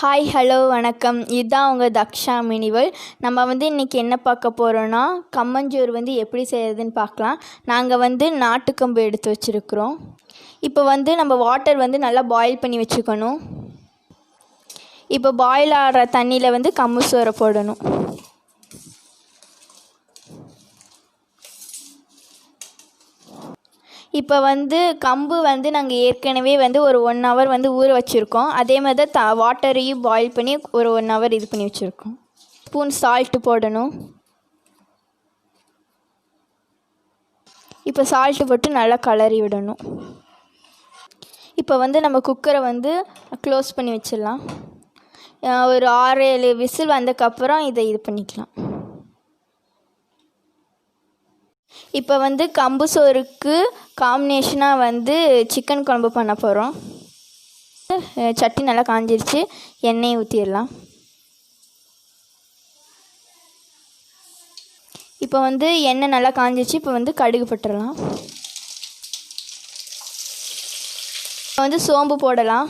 Hi hello வணக்கம். இதுதான் உங்கள் தக்ஷா மினிவல். நம்ம இன்றைக்கி என்ன பார்க்க போகிறோன்னா, கம்மஞ்சோறு எப்படி செய்கிறதுன்னு பார்க்கலாம். நாங்கள் நாட்டுக்கம்பு எடுத்து வச்சுருக்குறோம். இப்போ நம்ம வாட்டர் நல்லா பாயில் பண்ணி வச்சுக்கணும். இப்போ பாயில் ஆகிற தண்ணியில் கம்பு சோறை போடணும். இப்போ கம்பு நாங்கள் ஏற்கனவே ஒரு 1 ஹவர் ஊற வச்சுருக்கோம். அதே மாதிரி தான் வாட்டரையும் பாயில் பண்ணி ஒரு 1 ஹவர் இது பண்ணி வச்சுருக்கோம். ஸ்பூன் சால்ட்டு போடணும். இப்போ சால்ட்டு போட்டு நல்லா கலரி விடணும். இப்போ நம்ம குக்கரை க்ளோஸ் பண்ணி வச்சிடலாம். ஒரு 6-7 விசில் வந்ததுக்கப்புறம் இதை இது பண்ணிக்கலாம். இப்போ கம்பு சோறுக்கு காம்பினேஷனாக சிக்கன் குழம்பு பண்ண போகிறோம். சட்டி நல்லா காஞ்சிருச்சு. எண்ணெயை ஊற்றிடலாம். இப்போ எண்ணெய் நல்லா காஞ்சிருச்சு. இப்போ கடுகு போட்டுடலாம். இப்போ சோம்பு போடலாம்.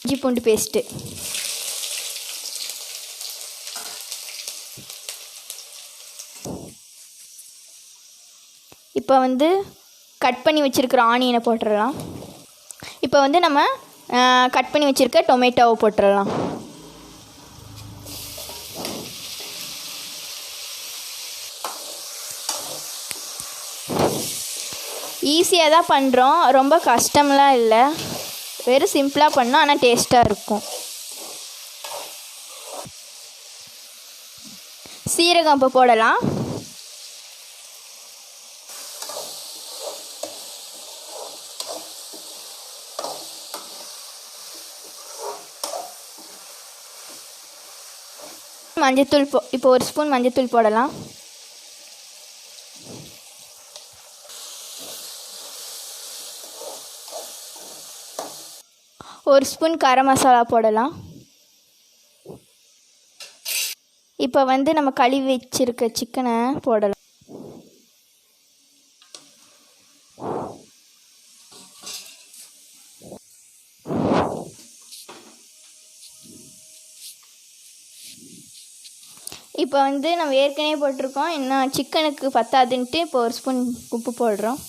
இஞ்சி பூண்டு பேஸ்ட்டு, இப்போ கட் பண்ணி வச்சுருக்கிற ஆனியனை போட்டுடலாம். இப்போ நம்ம கட் பண்ணி வச்சுருக்க டொமேட்டோவை போட்டுடலாம். ஈஸியாக தான் பண்ணுறோம், ரொம்ப கஷ்டம்லாம் இல்லை. வெறும் சிம்பிளாக பண்ணோம், ஆனால் டேஸ்ட்டாக இருக்கும். சீரகம் இப்போ போடலாம். மஞ்சத்தூள் இப்போ 1 ஸ்பூன் மஞ்சத்தூள் போடலாம். ஒரு ஸ்பூன் கரம் மசாலா போடலாம். இப்போ நம்ம கழுவி வச்சிருக்க சிக்கனை போடலாம். இப்போ நம்ம ஏற்கனவே போட்டிருக்கோம், இன்னும் சிக்கனுக்கு பத்தாதுன்ட்டு இப்போ 1 ஸ்பூன் உப்பு போடுறோம்.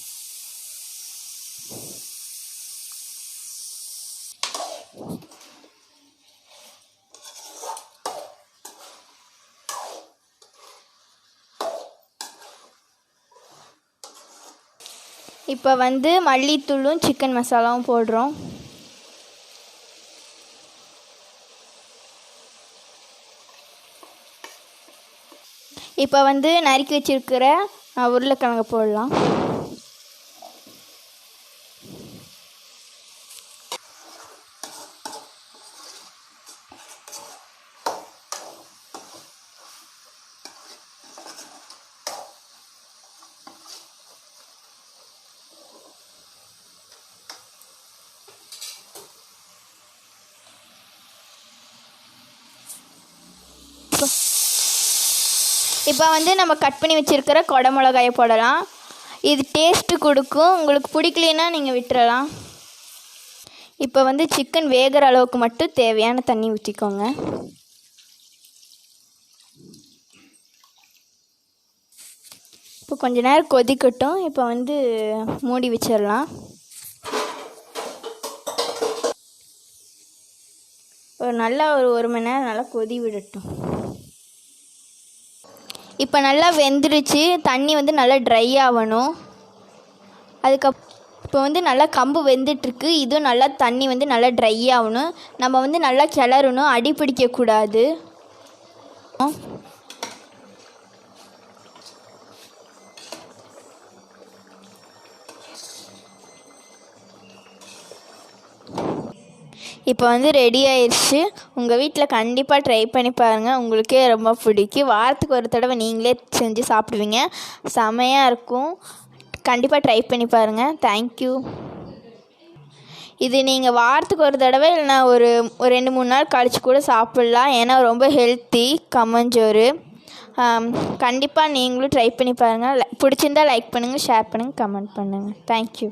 இப்போ மல்லித்தூளும் சிக்கன் மசாலாவும் போடுறோம். இப்போ நறுக்கி வச்சிருக்கிற உருளைக்கிழங்கு போடலாம். இப்போ நம்ம கட் பண்ணி வச்சுருக்கிற கொடை மிளகாயை போடலாம். இது டேஸ்ட்டு கொடுக்கும். உங்களுக்கு பிடிக்கலனா நீங்கள் விட்டுறலாம். இப்போ சிக்கன் வேகிற அளவுக்கு மட்டும் தேவையான தண்ணி ஊற்றிக்கோங்க. இப்போ கொஞ்ச நேரம் கொதிக்கட்டும். இப்போ மூடி வச்சிடலாம். ஒரு 1 மணி நேரம் நல்லா கொதி விடட்டும். இப்போ நல்லா வெந்துருச்சு. தண்ணி நல்லா ட்ரை ஆகணும். இப்போ நல்லா கம்பு வெந்துட்டுருக்கு. இதுவும் நல்லா தண்ணி நல்லா ட்ரை ஆகணும். நம்ம நல்லா கிளறணும், அடி பிடிக்கக்கூடாது. இப்போ ரெடி ஆயிடுச்சு. உங்கள் வீட்டில் கண்டிப்பாக ட்ரை பண்ணி பாருங்கள். உங்களுக்கே ரொம்ப பிடிக்கும். வாரத்துக்கு ஒரு தடவை நீங்களே செஞ்சு சாப்பிடுவீங்க. செமையாக இருக்கும். கண்டிப்பாக ட்ரை பண்ணி பாருங்கள். தேங்க்யூ. இது நீங்கள் வாரத்துக்கு ஒரு தடவை இல்லைனா ஒரு 2-3 நாள் கழித்து கூட சாப்பிட்லாம். ஏன்னா ரொம்ப ஹெல்த்தி கம்மஞ்சோறு. கண்டிப்பாக நீங்களும் ட்ரை பண்ணி பாருங்கள். பிடிச்சிருந்தால் லைக் பண்ணுங்கள், ஷேர் பண்ணுங்கள், கமெண்ட் பண்ணுங்கள். தேங்க்யூ.